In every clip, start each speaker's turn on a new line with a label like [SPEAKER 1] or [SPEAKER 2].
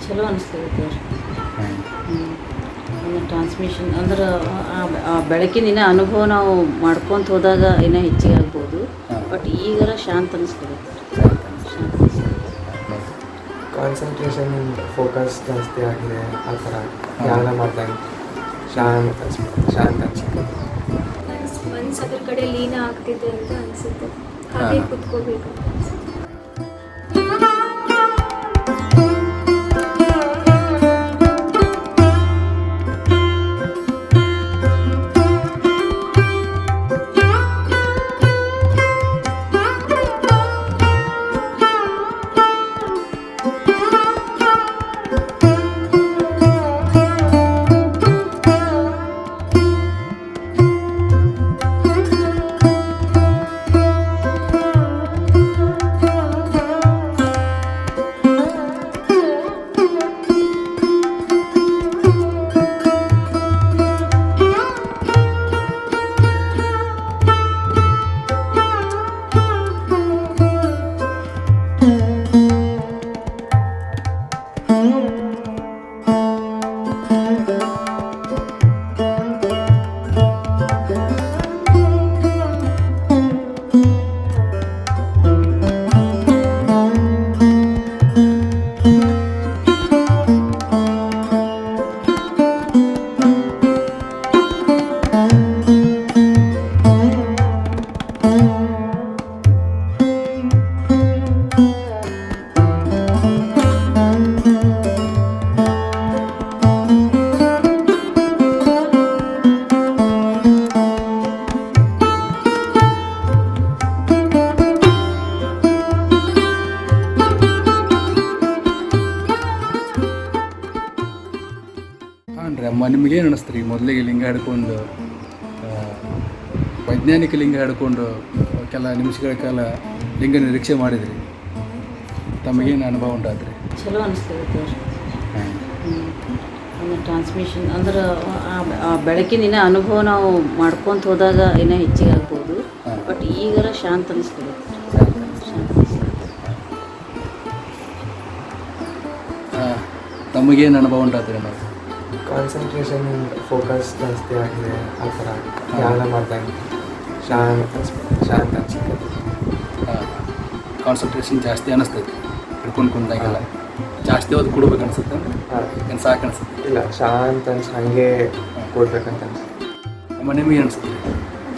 [SPEAKER 1] ಚಲೋ ಅನಿಸ್ತದೆ ಸರ್. ಒಂದು ಟ್ರಾನ್ಸ್ಮಿಷನ್ ಅಂದ್ರೆ ಆ ಬೆಳಕಿನ ಅನುಭವ ನಾವು ಮಾಡ್ಕೊತ ಹೋದಾಗ ಏನೋ ಹೆಚ್ಚಿಗೆ ಆಗ್ಬೋದು. ಬಟ್ ಈಗರ ಶಾಂತ ಅನಿಸ್ತದೆ. ಶಾಂತ ಅನಿಸ್ತದೆ.
[SPEAKER 2] ಕಾನ್ಸಂಟ್ರೇಷನ್ ಫೋಕಸ್ ಜಾಸ್ತಿ ಆಗಿದೆ. ಆ ಥರ ಧ್ಯಾನ ಮಾಡ್ದಂಗೆ ಶಾಂತ ಅನಿಸುತ್ತೆ.
[SPEAKER 3] ಮನ್ಸು ಅದ್ರ ಕಡೆ ಲೀನ ಆಗ್ತಿದೆ ಅಂತ ಅನಿಸುತ್ತೆ. ಹಾಗೆ ಕುತ್ಕೋಬೇಕು ಅಂತ ಅನಿಸುತ್ತೆ.
[SPEAKER 4] ಅಮ್ಮ ನಿಮಗೇನು ಅನ್ನಿಸ್ತೀರಿ? ಮೊದಲಿಗೆ ಲಿಂಗ ಹಿಡ್ಕೊಂಡು ವೈಜ್ಞಾನಿಕ ಲಿಂಗ ಹಿಡ್ಕೊಂಡು ಕೆಲ ನಿಮಿಷಗಳ ಕಾಲ ಲಿಂಗ ನಿರೀಕ್ಷೆ ಮಾಡಿದ್ರಿ. ತಮಗೇನು ಅನುಭವ ಉಂಟಾದ್ರಿ?
[SPEAKER 1] ಚಲೋ ಅನಿಸ್ತದೆ ಸರ್. ಒಂದು ಟ್ರಾನ್ಸ್ಮಿಷನ್ ಅಂದ್ರೆ ಆ ಬೆಳಕಿನ ಅನುಭವ ನಾವು ಮಾಡ್ಕೊತ ಹೋದಾಗ ಏನೋ ಹೆಚ್ಚಿಗೆ ಆಗ್ಬೋದು. ಬಟ್ ಈಗರ ಶಾಂತ ಅನಿಸ್ತದೆ. ಶಾಂತ ಅನಿಸ್ತದೆ.
[SPEAKER 4] ತಮಗೇನು ಅನುಭವ ಉಂಟಾದ್ರಿ? ನಾವು
[SPEAKER 2] ಕಾನ್ಸಂಟ್ರೇಷನ್ ಫೋಕಸ್ ಜಾಸ್ತಿ ಆಗಿದೆ. ಆ ಥರ ಧ್ಯಾನ ಮಾಡ್ದಂಗೆ ಶಾಂತ ಅನಿಸುತ್ತೆ.
[SPEAKER 4] ಕಾನ್ಸಂಟ್ರೇಷನ್ ಜಾಸ್ತಿ ಅನ್ನಿಸ್ತೈತಿ ಹಿಡ್ಕೊಂಡು ಕುಂತಾಗೆಲ್ಲ. ಜಾಸ್ತಿ ಹೊತ್ತು ಕೊಡ್ಬೇಕು ಅನ್ಸುತ್ತೆ? ಏನು ಸಾಕು ಅನಿಸುತ್ತೆ?
[SPEAKER 2] ಇಲ್ಲ, ಶಾಂತ ಹಾಗೆ ಕೊಡ್ಬೇಕಂತ ಅನ್ಸುತ್ತೆ.
[SPEAKER 4] ಅಮ್ಮ ನಿಮಗೆ ಅನಿಸುತ್ತೆ?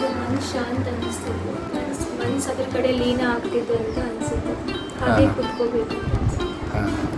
[SPEAKER 3] ಮನ್ಸು ಶಾಂತ ಅನಿಸ್ತದೆ. ಮನ್ಸು ಅದ್ರ ಕಡೆ ಲೀನ ಆಗ್ತಿದೆ ಅಂತ ಅನಿಸುತ್ತೆ. ಹಾಗೆ ಕುತ್ಕೋಬೇಕು ಅಂತ ಅನಿಸುತ್ತೆ.